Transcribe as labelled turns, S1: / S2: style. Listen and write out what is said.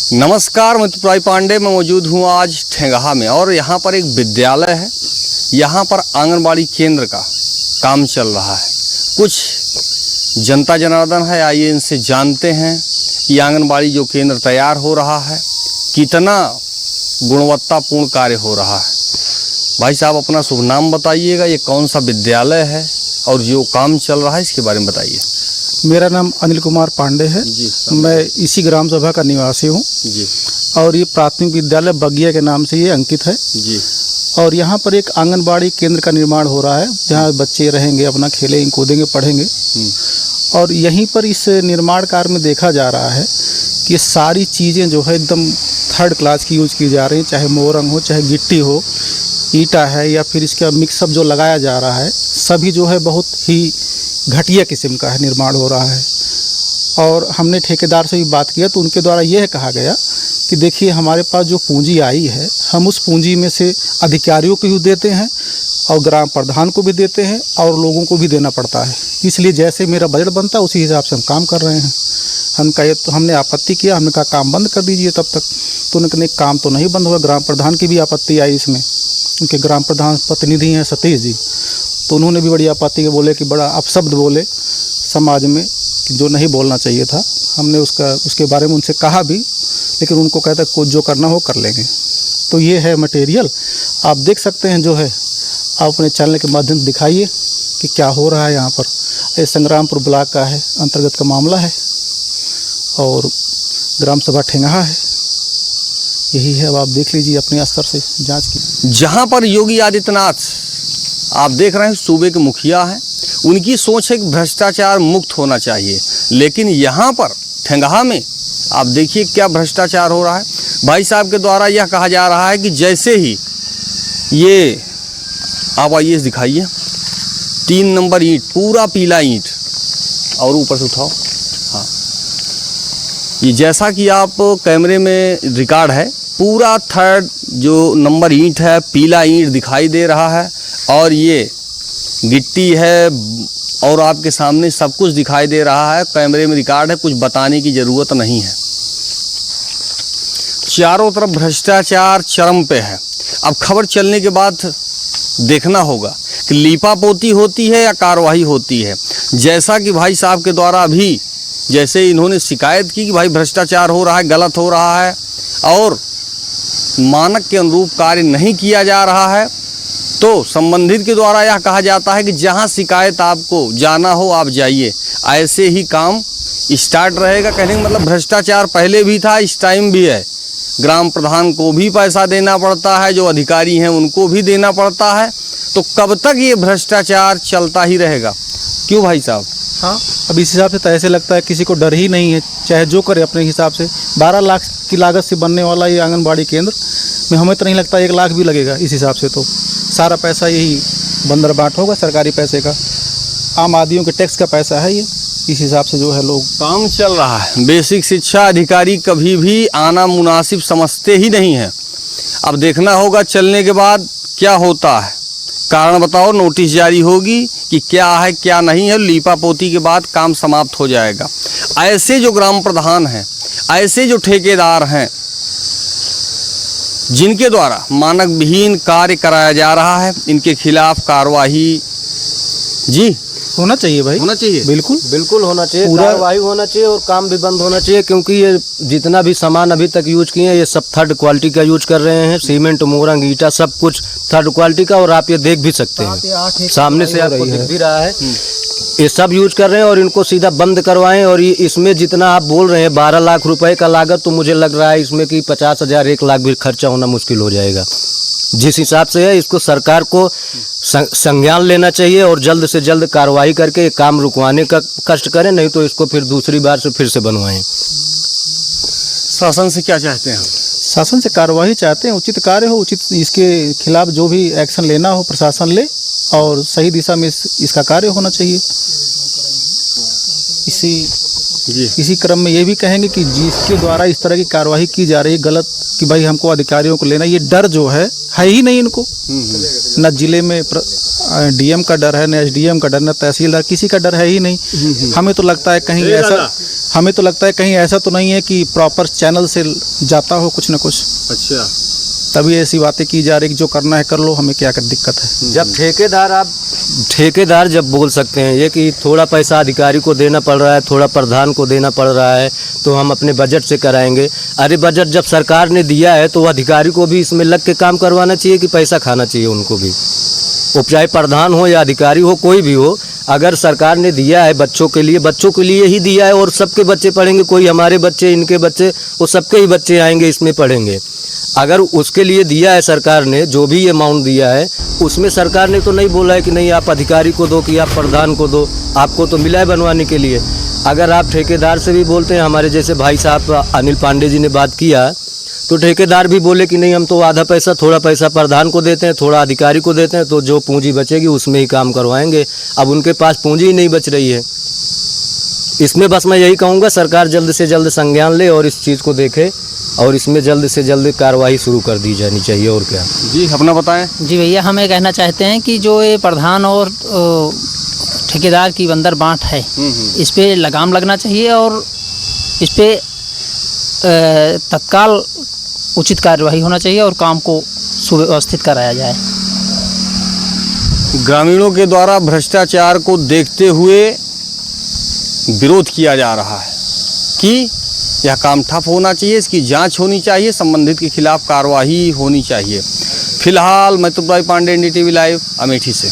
S1: नमस्कार, मैं त्रिपुरारी पांडे। मैं मौजूद हूँ आज ठेंगाहा में और यहाँ पर एक विद्यालय है। यहाँ पर आंगनबाड़ी केंद्र का काम चल रहा है। कुछ जनता जनार्दन है, आइए इनसे जानते हैं कि आंगनबाड़ी जो केंद्र तैयार हो रहा है कितना गुणवत्तापूर्ण कार्य हो रहा है। भाई साहब, अपना शुभ नाम बताइएगा, ये कौन सा विद्यालय है और जो काम चल रहा है इसके बारे में बताइए।
S2: मेरा नाम अनिल कुमार पांडे है
S1: जी।
S2: मैं इसी ग्राम सभा का निवासी हूँ
S1: जी
S2: और ये प्राथमिक विद्यालय बगिया के नाम से ये अंकित है
S1: जी।
S2: और यहाँ पर एक आंगनबाड़ी केंद्र का निर्माण हो रहा है जहाँ बच्चे रहेंगे, अपना खेलेंगे, कूदेंगे, पढ़ेंगे। और यहीं पर इस निर्माण कार्य में देखा जा रहा है कि सारी चीज़ें जो है एकदम थर्ड क्लास की यूज़ की जा रही हैं, चाहे मोरंग हो, चाहे गिट्टी हो, ईटा है या फिर इसका मिक्सअप जो लगाया जा रहा है, सभी जो है बहुत ही घटिया किस्म का है निर्माण हो रहा है। और हमने ठेकेदार से भी बात किया तो उनके द्वारा यह कहा गया कि देखिए, हमारे पास जो पूंजी आई है हम उस पूंजी में से अधिकारियों को भी देते हैं और ग्राम प्रधान को भी देते हैं और लोगों को भी देना पड़ता है। इसलिए जैसे मेरा बजट बनता है उसी हिसाब से हम काम कर रहे हैं। हम कहे तो हमने आपत्ति किया, हमने कहा काम बंद कर दीजिए तब तक। तो उन्होंने कहा काम तो नहीं बंद हुआ। ग्राम प्रधान की भी आपत्ति आई इसमें, उनके ग्राम प्रधान प्रतिनिधि हैं सतीश जी, तो उन्होंने भी बड़ी आपत्ति के बोले कि बड़ा अपशब्द बोले समाज में कि जो नहीं बोलना चाहिए था। हमने उसके बारे में उनसे कहा भी, लेकिन उनको कहता कुछ जो करना हो कर लेंगे। तो ये है मटेरियल, आप देख सकते हैं जो है। आप अपने चैनल के माध्यम से दिखाइए कि क्या हो रहा है यहाँ पर। ये संग्रामपुर ब्लॉक का है, अंतर्गत का मामला है और ग्राम सभा ठेंगाहा है। यही है, अब आप देख लीजिए अपने स्तर से जांच की।
S1: जहाँ पर योगी आदित्यनाथ आप देख रहे हैं सूबे के मुखिया हैं, उनकी सोच है कि भ्रष्टाचार मुक्त होना चाहिए, लेकिन यहाँ पर ठेंगाहा में आप देखिए क्या भ्रष्टाचार हो रहा है। भाई साहब के द्वारा यह कहा जा रहा है कि जैसे ही ये आप आइए दिखाइए 3 नंबर ईंट, पूरा पीला ईंट, और ऊपर से उठाओ। हाँ, ये जैसा कि आप कैमरे में रिकॉर्ड है, पूरा 3rd जो नंबर ईंट है, पीला ईंट दिखाई दे रहा है और ये गिट्टी है और आपके सामने सब कुछ दिखाई दे रहा है। कैमरे में रिकॉर्ड है, कुछ बताने की ज़रूरत नहीं है। चारों तरफ भ्रष्टाचार चरम पे है। अब खबर चलने के बाद देखना होगा कि लीपापोती होती है या कार्रवाई होती है। जैसा कि भाई साहब के द्वारा भी जैसे इन्होंने शिकायत की कि भाई भ्रष्टाचार हो रहा है, गलत हो रहा है और मानक के अनुरूप कार्य नहीं किया जा रहा है, तो संबंधित के द्वारा यह कहा जाता है कि जहां शिकायत आपको जाना हो आप जाइए। ऐसे ही काम स्टार्ट रहेगा। कहने का मतलब भ्रष्टाचार पहले भी था, इस टाइम भी है। ग्राम प्रधान को भी पैसा देना पड़ता है, जो अधिकारी हैं उनको भी देना पड़ता है। तो कब तक ये भ्रष्टाचार चलता ही रहेगा? क्यों भाई साहब?
S2: हाँ, अब इस हिसाब से तो ऐसे लगता है किसी को डर ही नहीं है, चाहे जो करे अपने हिसाब से। 12 लाख की लागत से बनने वाला ये आंगनबाड़ी केंद्र में हमें तो नहीं लगता 1 लाख भी लगेगा। इस हिसाब से तो सारा पैसा यही बंदरबाट होगा सरकारी पैसे का, आम आदमियों के टैक्स का पैसा है ये। इस हिसाब से जो है लोग
S1: काम चल रहा है। बेसिक शिक्षा अधिकारी कभी भी आना मुनासिब समझते ही नहीं है। अब देखना होगा चलने के बाद क्या होता है। कारण बताओ, नोटिस जारी होगी कि क्या है क्या नहीं है। लीपापोती के बाद काम समाप्त हो जाएगा। ऐसे जो ग्राम प्रधान हैं, ऐसे जो ठेकेदार हैं, जिनके द्वारा मानक विहीन कार्य कराया जा रहा है, इनके खिलाफ कार्रवाई जी
S2: होना चाहिए भाई,
S1: होना चाहिए।
S3: बिल्कुल होना चाहिए, कार्रवाई होना चाहिए और काम भी बंद होना चाहिए। क्योंकि ये जितना भी सामान अभी तक यूज किए हैं ये सब 3rd क्वालिटी का यूज कर रहे हैं। सीमेंट, मोरंग, ईटा सब कुछ 3rd क्वालिटी का। और आप ये देख भी सकते हैं, सामने से आपको दिख भी रहा है, ये सब यूज कर रहे हैं। और इनको सीधा बंद करवाएं। और ये इसमें जितना आप बोल रहे हैं 12 लाख रुपए का लागत, तो मुझे लग रहा है इसमें कि 50,000 1 लाख भी खर्चा होना मुश्किल हो जाएगा। जिस हिसाब से है, इसको सरकार को संज्ञान लेना चाहिए और जल्द से जल्द कार्रवाई करके काम रुकवाने का कष्ट करें, नहीं तो इसको फिर दूसरी बार से फिर से बनवाएं।
S1: शासन से क्या चाहते हैं?
S2: शासन से कार्रवाई चाहते हैं, उचित कार्य हो, उचित इसके खिलाफ जो भी एक्शन लेना हो प्रशासन ले और सही दिशा में इसका कार्य होना चाहिए। इसी क्रम में ये भी कहेंगे कि जिसके द्वारा इस तरह की कार्रवाई की जा रही है गलत, कि भाई हमको अधिकारियों को लेना, ये डर जो है ही नहीं इनको। न जिले में डीएम का डर है, न एसडीएम का डर, न तहसीलदार, किसी का डर है ही नहीं। हमें तो लगता है कहीं ऐसा हमें तो लगता है कहीं ऐसा तो नहीं है कि प्रॉपर चैनल से जाता हो कुछ ना कुछ,
S1: अच्छा,
S2: तभी ऐसी बातें की जा रही कि जो करना है कर लो, हमें क्या कर दिक्कत है।
S3: जब ठेकेदार जब बोल सकते हैं ये कि थोड़ा पैसा अधिकारी को देना पड़ रहा है, थोड़ा प्रधान को देना पड़ रहा है, तो हम अपने बजट से कराएंगे। अरे बजट जब सरकार ने दिया है तो अधिकारी को भी इसमें लग के काम करवाना चाहिए कि पैसा खाना चाहिए उनको भी। वो चाहे प्रधान हो या अधिकारी हो, कोई भी हो, अगर सरकार ने दिया है बच्चों के लिए ही दिया है और सबके बच्चे पढ़ेंगे, कोई हमारे बच्चे, इनके बच्चे, वो सबके ही बच्चे आएंगे इसमें पढ़ेंगे। अगर उसके लिए दिया है सरकार ने, जो भी अमाउंट दिया है, उसमें सरकार ने तो नहीं बोला है कि नहीं आप अधिकारी को दो कि आप प्रधान को दो, आपको तो मिला है बनवाने के लिए। अगर आप ठेकेदार से भी बोलते हैं, हमारे जैसे भाई साहब अनिल पांडे जी ने बात किया, तो ठेकेदार भी बोले कि नहीं हम तो आधा पैसा, थोड़ा पैसा प्रधान को देते हैं, थोड़ा अधिकारी को देते हैं, तो जो पूंजी बचेगी उसमें ही काम करवाएंगे। अब उनके पास पूंजी ही नहीं बच रही है। इसमें बस मैं यही कहूँगा सरकार जल्द से जल्द संज्ञान ले और इस चीज़ को देखे और इसमें जल्द से जल्द कार्रवाई शुरू कर दी जानी चाहिए। और क्या
S1: जी अपना बताएं।
S4: जी भैया, हम ये कहना चाहते हैं कि जो ये प्रधान और ठेकेदार की बंदर बांट है, इस पे लगाम लगना चाहिए और इस पे तत्काल उचित कार्यवाही होना चाहिए और काम को सुव्यवस्थित कराया जाए।
S1: ग्रामीणों के द्वारा भ्रष्टाचार को देखते हुए विरोध किया जा रहा है कि यह काम ठप होना चाहिए, इसकी जांच होनी चाहिए, संबंधित के खिलाफ कार्रवाई होनी चाहिए। फिलहाल मैं तुराई पांडे, NDTV लाइव, अमेठी से।